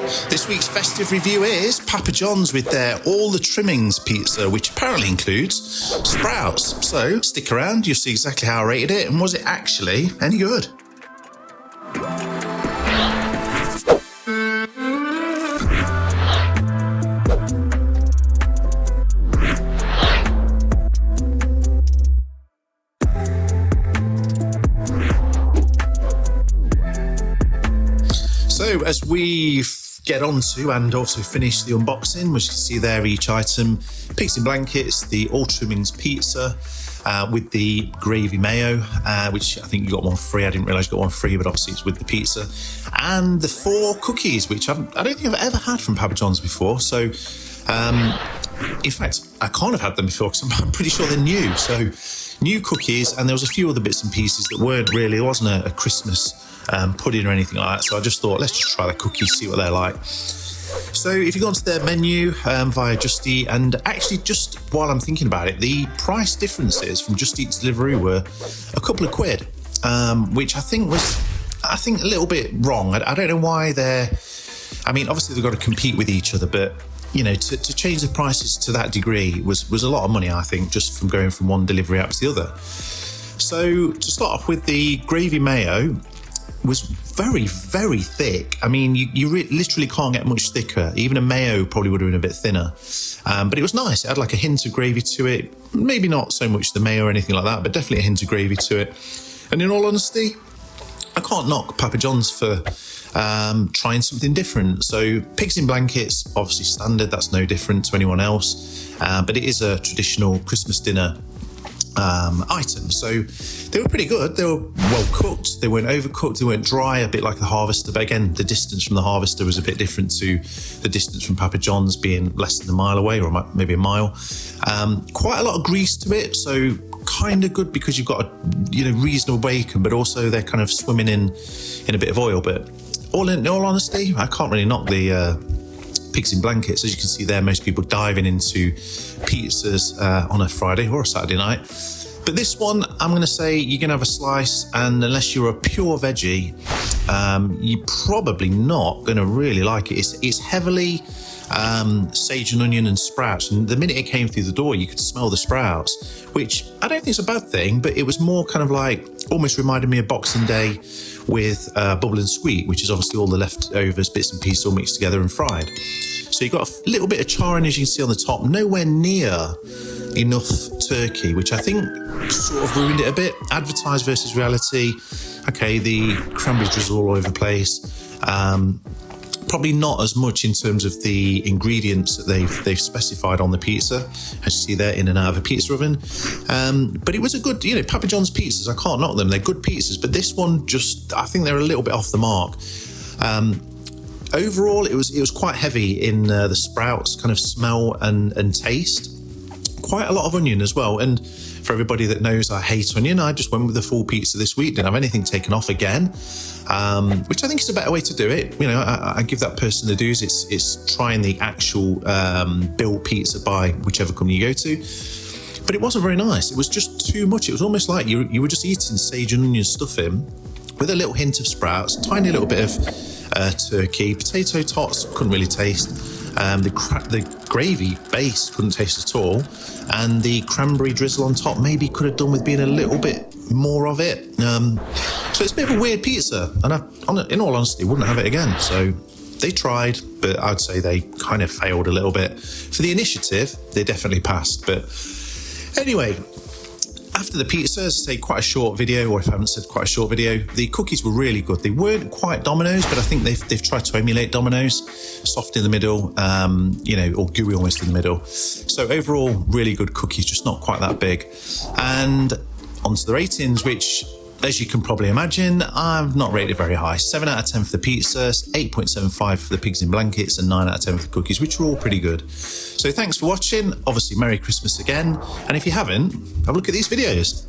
This week's festive review is Papa John's with their All the Trimmings pizza, which apparently includes sprouts. So stick around, you'll see exactly how I rated it and was it actually any good. So as we get on to and also finish the unboxing, which you can see there, each item, pigs in blankets, the all trimmings pizza with the gravy mayo, which I think you got one free. I didn't realise you got one free, but obviously it's with the pizza. And the 4 cookies, which I don't think I've ever had from Papa John's before. So, in fact, I can't have had them before because I'm pretty sure they're new. So, new cookies, and there was a few other bits and pieces that weren't really, it wasn't a Christmas pudding or anything like that. So I just thought, let's just try the cookies, see what they're like. So if you go onto their menu via JustEat, and actually just while I'm thinking about it, the price differences from JustEat's delivery were a couple of quid, which I think was a little bit wrong. I don't know why I mean, obviously they've got to compete with each other, but you know, to change the prices to that degree was a lot of money, I think, just from going from one delivery app to the other. So to start off with, the gravy mayo was very, very thick. I mean, you literally can't get much thicker. Even a mayo probably would have been a bit thinner. But it was nice. It had like a hint of gravy to it. Maybe not so much the mayo or anything like that, but definitely a hint of gravy to it. And in all honesty, I can't knock Papa John's for trying something different. So pigs in blankets, obviously standard. That's no different to anyone else. But it is a traditional Christmas dinner item. So they were pretty good. They were well cooked. They weren't overcooked. They weren't dry, a bit like the Harvester. But again, the distance from the Harvester was a bit different to the distance from Papa John's, being less than a mile away, or maybe a mile. Quite a lot of grease to it. So kind of good because you've got a reasonable bacon, but also they're kind of swimming in a bit of oil. But in all honesty, I can't really knock the pigs in blankets. As you can see there, most people diving into pizzas on a Friday or a Saturday night. But this one, I'm going to say you're going to have a slice, and unless you're a pure veggie, you're probably not going to really like it. It's heavily sage and onion and sprouts, and the minute it came through the door, you could smell the sprouts, which I don't think is a bad thing, but it was more kind of like, almost reminded me of Boxing Day with Bubble and Sweet, which is obviously all the leftovers, bits and pieces all mixed together and fried. So you've got a little bit of charring, as you can see on the top, nowhere near enough turkey, which I think sort of ruined it a bit. Advertised versus reality. Okay, the cranberry drizzle all over the place. Probably not as much in terms of the ingredients that they've specified on the pizza, as you see there, in and out of a pizza oven. But it was a good, Papa John's pizzas, I can't knock them. They're good pizzas, but this one I think they're a little bit off the mark. Overall, it was quite heavy in the sprouts kind of smell and taste. Quite a lot of onion as well. And for everybody that knows I hate onion, I just went with the full pizza this week. Didn't have anything taken off again, which I think is a better way to do it. I give that person the dues. It's trying the actual built pizza by whichever company you go to. But it wasn't very nice. It was just too much. It was almost like you were just eating sage and onion stuffing with a little hint of sprouts, tiny little bit of turkey. Potato tots couldn't really taste. The gravy base couldn't taste at all, and the cranberry drizzle on top maybe could have done with being a little bit more of it. So it's a bit of a weird pizza, and in all honesty, wouldn't have it again. So they tried, but I'd say they kind of failed a little bit. For the initiative, they definitely passed. But anyway, after the pizza, as I say, quite a short video, or if I haven't said quite a short video, the cookies were really good. They weren't quite Domino's, but I think they've tried to emulate Domino's, soft in the middle, or gooey almost in the middle. So overall, really good cookies, just not quite that big. And onto the ratings, which, as you can probably imagine, I've not rated very high. 7 out of 10 for the pizza, 8.75 for the pigs in blankets, and 9 out of 10 for the cookies, which were all pretty good. So thanks for watching. Obviously, Merry Christmas again. And if you haven't, have a look at these videos.